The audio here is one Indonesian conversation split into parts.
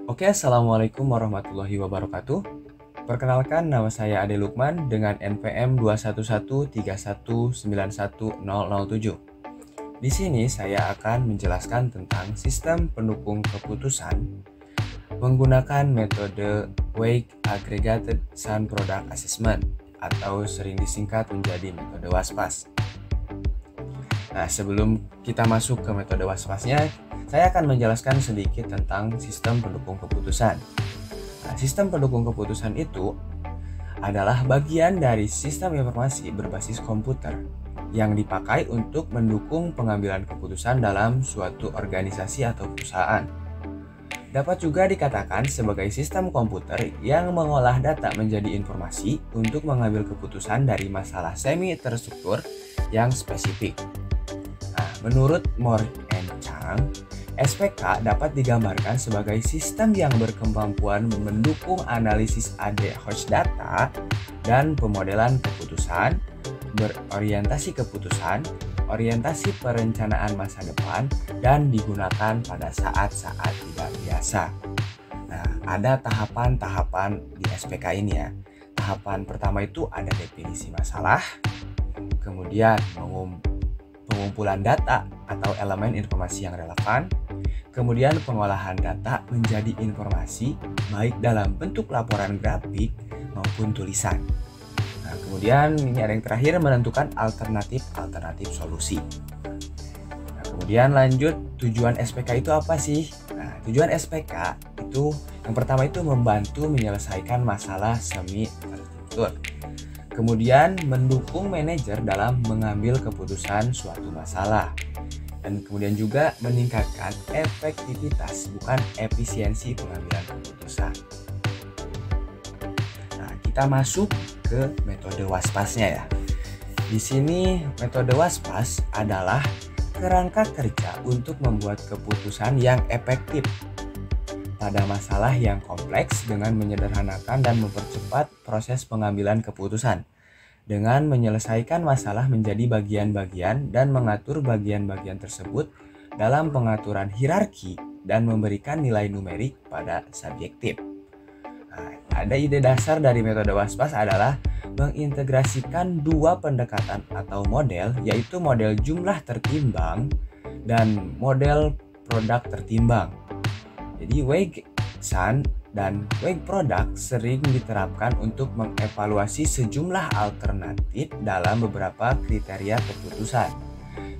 Assalamualaikum warahmatullahi wabarakatuh. Perkenalkan, nama saya Ade Lukman dengan NPM 21131919007. Di sini saya akan menjelaskan tentang sistem pendukung keputusan menggunakan metode Weight Aggregated Sun Product Assessment atau sering disingkat menjadi metode WASPAS. Nah, sebelum kita masuk ke metode WASPAS-nya, saya akan menjelaskan sedikit tentang sistem pendukung keputusan. Nah, sistem pendukung keputusan itu adalah bagian dari sistem informasi berbasis komputer yang dipakai untuk mendukung pengambilan keputusan dalam suatu organisasi atau perusahaan. Dapat juga dikatakan sebagai sistem komputer yang mengolah data menjadi informasi untuk mengambil keputusan dari masalah semi-terstruktur yang spesifik. Nah, menurut Moore and Chang, SPK dapat digambarkan sebagai sistem yang berkemampuan mendukung analisis ad hoc data dan pemodelan keputusan, berorientasi keputusan, orientasi perencanaan masa depan, dan digunakan pada saat-saat tidak biasa. Nah, ada tahapan-tahapan di SPK ini ya. Tahapan pertama itu ada definisi masalah, kemudian pengumpulan data atau elemen informasi yang relevan, kemudian pengolahan data menjadi informasi baik dalam bentuk laporan grafik maupun tulisan. Nah, kemudian ini ada yang terakhir, menentukan alternatif solusi. Nah, kemudian lanjut, tujuan SPK itu apa sih? Nah, tujuan SPK itu yang pertama itu membantu menyelesaikan masalah semi terstruktur. Kemudian mendukung manajer dalam mengambil keputusan suatu masalah. Dan kemudian juga meningkatkan efektivitas bukan efisiensi pengambilan keputusan. Nah, kita masuk ke metode WASPAS-nya ya. Di sini metode WASPAS adalah kerangka kerja untuk membuat keputusan yang efektif pada masalah yang kompleks dengan menyederhanakan dan mempercepat proses pengambilan keputusan dengan menyelesaikan masalah menjadi bagian-bagian dan mengatur bagian-bagian tersebut dalam pengaturan hierarki dan memberikan nilai numerik pada subjektif. Nah, ada ide dasar dari metode WASPAS adalah mengintegrasikan dua pendekatan atau model, yaitu model jumlah tertimbang dan model produk tertimbang. Jadi weight sun dan weight product sering diterapkan untuk mengevaluasi sejumlah alternatif dalam beberapa kriteria keputusan.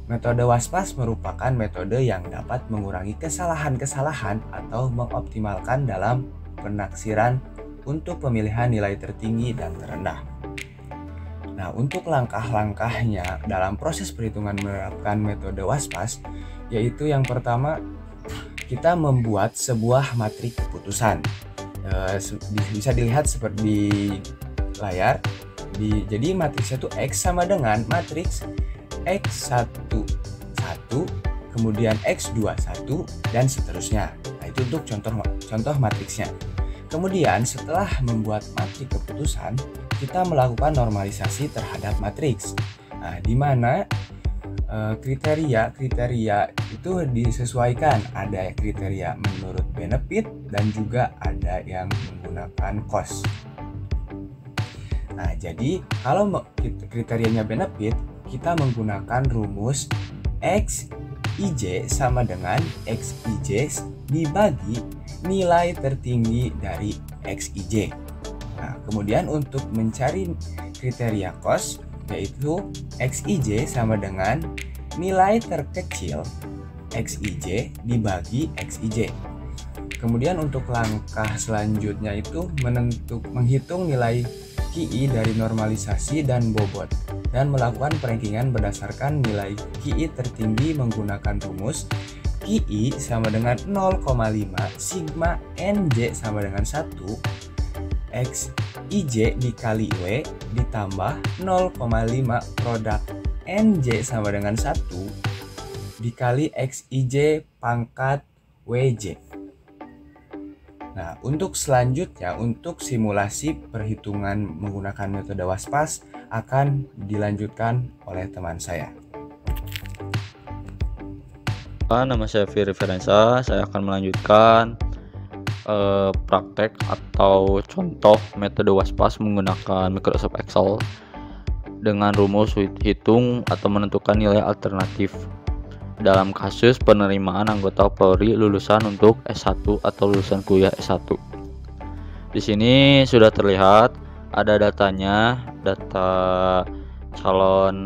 Metode WASPAS merupakan metode yang dapat mengurangi kesalahan-kesalahan atau mengoptimalkan dalam penaksiran untuk pemilihan nilai tertinggi dan terendah. Nah, untuk langkah-langkahnya dalam proses perhitungan menerapkan metode WASPAS, yaitu yang pertama, kita membuat sebuah matrik keputusan. Bisa dilihat seperti di layar. Jadi matriksnya itu X sama dengan matriks X11, kemudian X21, dan seterusnya. Nah, itu untuk contoh matriksnya. Kemudian setelah membuat matrik keputusan, kita melakukan normalisasi terhadap matriks. Nah, di mana kriteria itu disesuaikan, ada kriteria menurut benefit dan juga ada yang menggunakan cost. Nah, jadi kalau kriterianya benefit, kita menggunakan rumus XIJ sama dengan XIJ dibagi nilai tertinggi dari XIJ. Nah, kemudian untuk mencari kriteria cost, yaitu XIJ sama dengan nilai terkecil XIJ dibagi XIJ. Kemudian untuk langkah selanjutnya itu menghitung nilai KI dari normalisasi dan bobot dan melakukan perankingan berdasarkan nilai KI tertinggi menggunakan rumus KI sama dengan 0,5 sigma NJ sama dengan 1 XIJ dikali W ditambah 0,5 produk NJ sama dengan 1 dikali XIJ pangkat WJ. Nah, untuk selanjutnya, untuk simulasi perhitungan menggunakan metode WASPAS akan dilanjutkan oleh teman saya. Nama saya Firi Ferensa, saya akan melanjutkan praktek atau contoh metode WASPAS menggunakan Microsoft Excel dengan rumus hitung atau menentukan nilai alternatif dalam kasus penerimaan anggota Polri lulusan untuk S1 atau lulusan kuliah S1. Di sini sudah terlihat ada datanya, data calon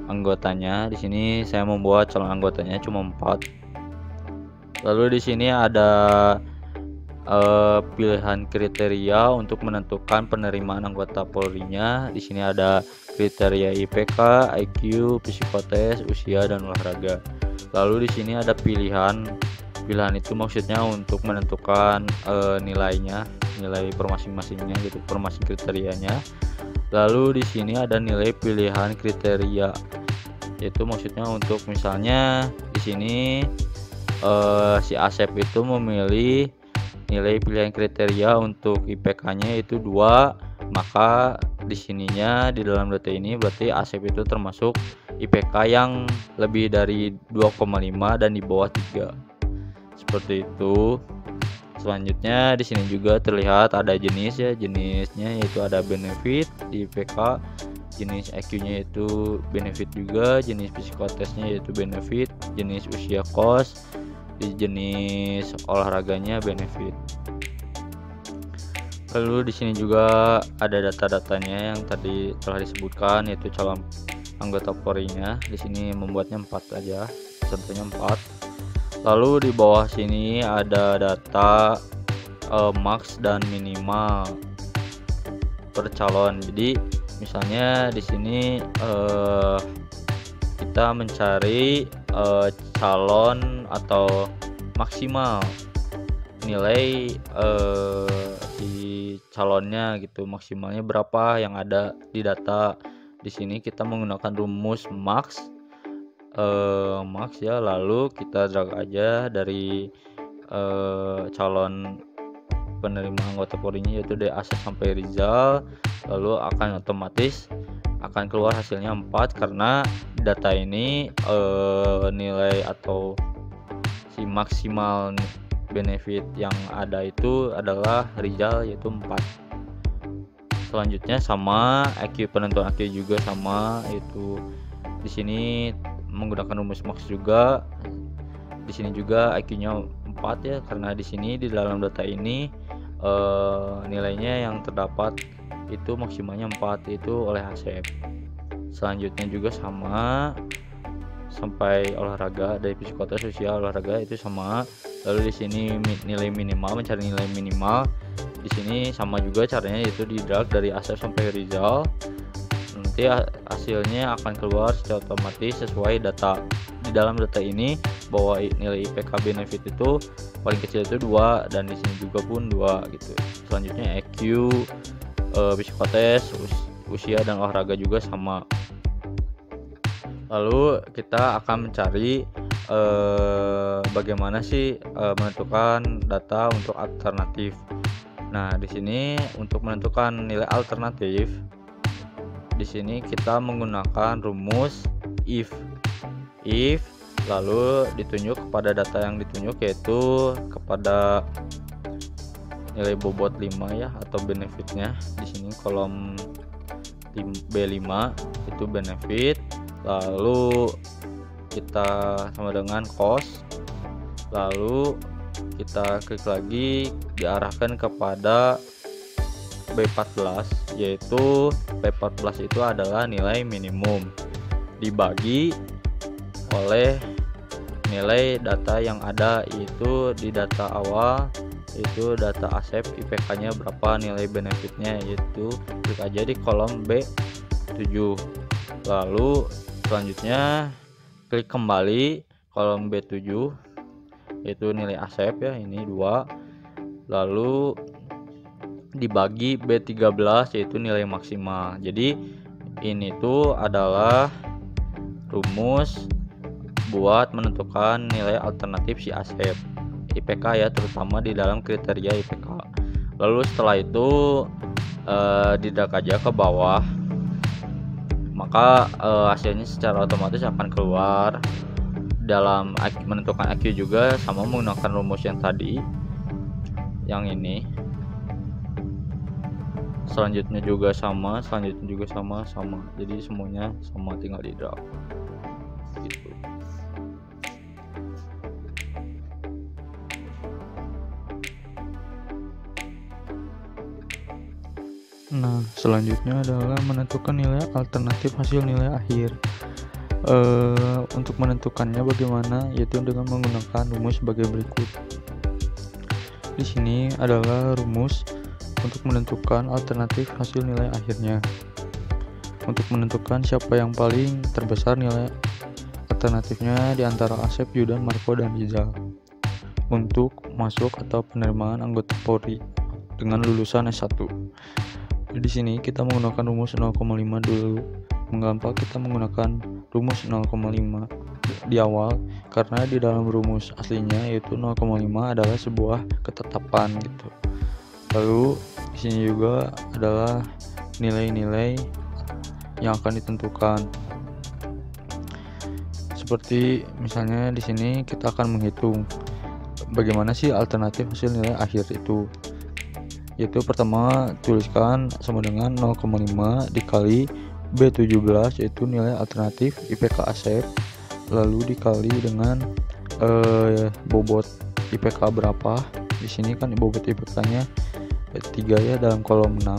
anggotanya. Di sini saya membuat calon anggotanya cuma 4. Lalu di sini ada pilihan kriteria untuk menentukan penerimaan anggota Polri-nya. Di sini ada kriteria IPK, IQ, psikotes, usia, dan olahraga. Lalu di sini ada pilihan itu maksudnya untuk menentukan nilainya, nilai per masing-masingnya gitu, per masing kriterianya. Lalu di sini ada nilai pilihan kriteria, yaitu maksudnya untuk misalnya di sini si Asep itu memilih nilai pilihan kriteria untuk IPK-nya itu 2, maka di sininya di dalam data ini berarti Asep itu termasuk IPK yang lebih dari 2,5 dan di bawah 3. Seperti itu. Selanjutnya di sini juga terlihat ada jenis ya, jenisnya yaitu ada benefit di IPK, jenis IQ-nya itu benefit juga, jenis psikotesnya yaitu benefit, jenis usia kos, di jenis olahraganya benefit. Lalu di sini juga ada data-datanya yang tadi telah disebutkan, yaitu calon anggota Polri-nya. Di sini membuatnya 4 aja, contohnya 4. Lalu di bawah sini ada data max dan minimal per calon. Jadi misalnya di sini kita mencari calon atau maksimal nilai di calonnya gitu, maksimalnya berapa yang ada di data. Di sini kita menggunakan rumus max ya, lalu kita drag aja dari calon penerima anggota Polri-nya yaitu dari Asep sampai Rizal, lalu akan otomatis akan keluar hasilnya 4 karena data ini nilai atau si maksimal benefit yang ada itu adalah Rizal yaitu 4. Selanjutnya sama IQ, penentuan IQ juga sama, itu di sini menggunakan rumus max juga. Di sini juga IQ-nya 4 ya, karena di sini di dalam data ini nilainya yang terdapat itu maksimalnya 4 itu oleh Asep. Selanjutnya juga sama sampai olahraga, dari psikotes, usia, olahraga itu sama. Lalu di sini nilai minimal, mencari nilai minimal. Di sini sama juga caranya, yaitu di drag dari Asep sampai Rizal. Nanti hasilnya akan keluar secara otomatis sesuai data. Di dalam data ini bahwa nilai IPK benefit itu paling kecil itu 2 dan di sini juga pun 2 gitu. Selanjutnya IQ, psikotes, usia dan olahraga juga sama. Lalu kita akan mencari bagaimana sih menentukan data untuk alternatif. Nah, di sini untuk menentukan nilai alternatif, di sini kita menggunakan rumus if lalu ditunjuk kepada data yang ditunjuk, yaitu kepada nilai bobot 5 ya atau benefitnya. Di sini kolom B5 itu benefit, lalu kita sama dengan cost, lalu kita klik lagi diarahkan kepada B14, yaitu B14 itu adalah nilai minimum dibagi oleh nilai data yang ada, itu di data awal itu data Asep IPK-nya berapa, nilai benefitnya, yaitu klik aja di kolom B7. Lalu selanjutnya klik kembali kolom B7 yaitu nilai Asep ya, ini 2, lalu dibagi B13 yaitu nilai maksimal. Jadi ini tuh adalah rumus buat menentukan nilai alternatif si Asep IPK ya, terutama di dalam kriteria IPK. Lalu setelah itu didrag aja ke bawah, maka hasilnya secara otomatis akan keluar. Dalam menentukan IQ juga sama menggunakan rumus yang tadi. yang ini, selanjutnya juga sama, jadi semuanya sama, tinggal di drag gitu. Nah, selanjutnya adalah menentukan nilai alternatif hasil nilai akhir. Untuk menentukannya bagaimana, yaitu dengan menggunakan rumus sebagai berikut. Di sini adalah rumus untuk menentukan alternatif hasil nilai akhirnya. Untuk menentukan siapa yang paling terbesar nilai alternatifnya di antara Asep, Yudan, Marco, dan Rizal untuk masuk atau penerimaan anggota Polri dengan lulusan S1. Di sini kita menggunakan rumus 0,5 dulu. Mengapa kita menggunakan rumus 0,5 di awal? Karena di dalam rumus aslinya yaitu 0,5 adalah sebuah ketetapan gitu. Lalu di sini juga adalah nilai-nilai yang akan ditentukan. Seperti misalnya di sini kita akan menghitung bagaimana sih alternatif hasil nilai akhir itu. Yaitu pertama tuliskan sama dengan 0,5 dikali B17 yaitu nilai alternatif IPK Asep, lalu dikali dengan bobot IPK berapa. Di sini kan bobot IPK-nya 3 ya dalam kolom 6,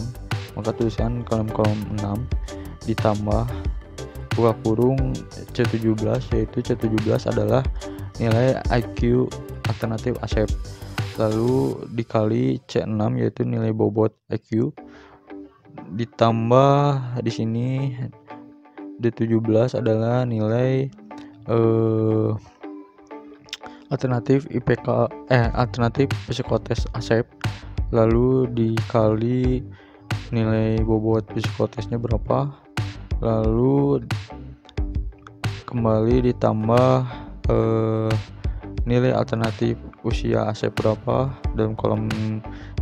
maka tulisan kolom 6 ditambah buka kurung C17 yaitu C17 adalah nilai IQ alternatif Asep, lalu dikali C6 yaitu nilai bobot IQ, ditambah di sini D17 adalah nilai alternatif IPK alternatif psikotes Asep, lalu dikali nilai bobot psikotesnya berapa, lalu kembali ditambah nilai alternatif usia Asep berapa dalam kolom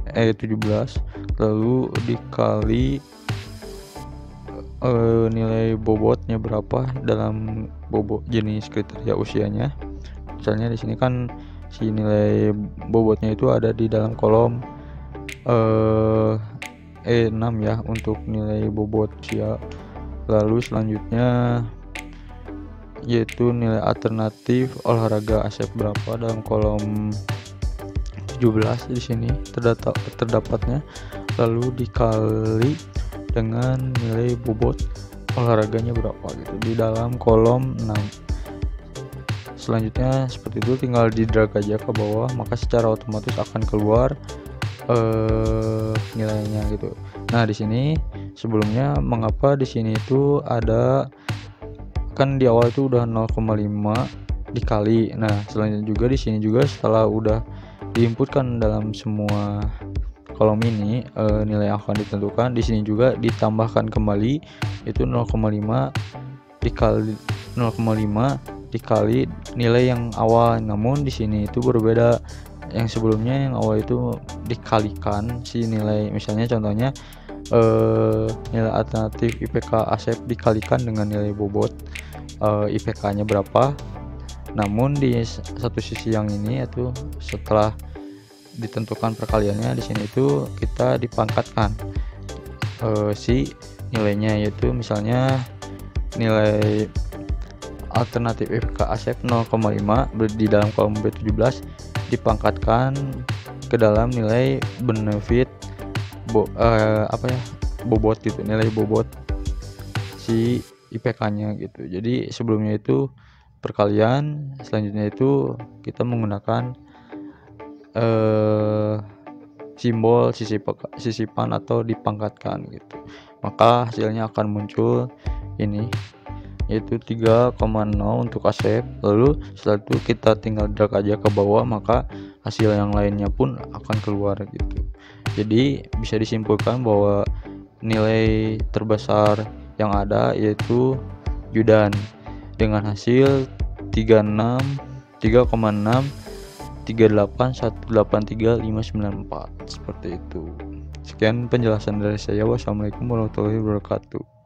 17, lalu dikali nilai bobotnya berapa dalam bobot jenis kriteria usianya. Misalnya di sini kan si nilai bobotnya itu ada di dalam kolom E6 ya untuk nilai bobot usia. Lalu selanjutnya yaitu nilai alternatif olahraga Asep berapa dalam kolom 17 di sini terdapatnya, lalu dikali dengan nilai bobot olahraganya berapa gitu di dalam kolom 6. Selanjutnya seperti itu, tinggal di drag aja ke bawah, maka secara otomatis akan keluar nilainya gitu. Nah, di sini sebelumnya mengapa di sini itu ada kan di awal itu udah 0,5 dikali. Nah, selanjutnya juga di sini juga setelah udah diinputkan dalam semua kolom ini nilai yang akan ditentukan, di sini juga ditambahkan kembali itu 0,5 dikali 0,5 dikali nilai yang awal. Namun di sini itu berbeda, yang sebelumnya yang awal itu dikalikan si nilai, misalnya contohnya nilai alternatif IPK Asep dikalikan dengan nilai bobot IPK-nya berapa. Namun di satu sisi yang ini yaitu setelah ditentukan perkaliannya, di sini itu kita dipangkatkan si nilainya, yaitu misalnya nilai alternatif IPK Asep 0,5 di dalam kolom B17 dipangkatkan ke dalam nilai benefit bobot gitu, nilai bobot si IPK-nya gitu. Jadi sebelumnya itu perkalian, selanjutnya itu kita menggunakan simbol sisipan atau dipangkatkan gitu, maka hasilnya akan muncul ini yaitu 3,0 untuk Asep. Lalu setelah itu kita tinggal drag aja ke bawah, maka hasil yang lainnya pun akan keluar gitu. Jadi bisa disimpulkan bahwa nilai terbesar yang ada yaitu Yudan dengan hasil 3,6, 38,183,594 seperti itu. Sekian penjelasan dari saya. Wassalamualaikum warahmatullahi wabarakatuh.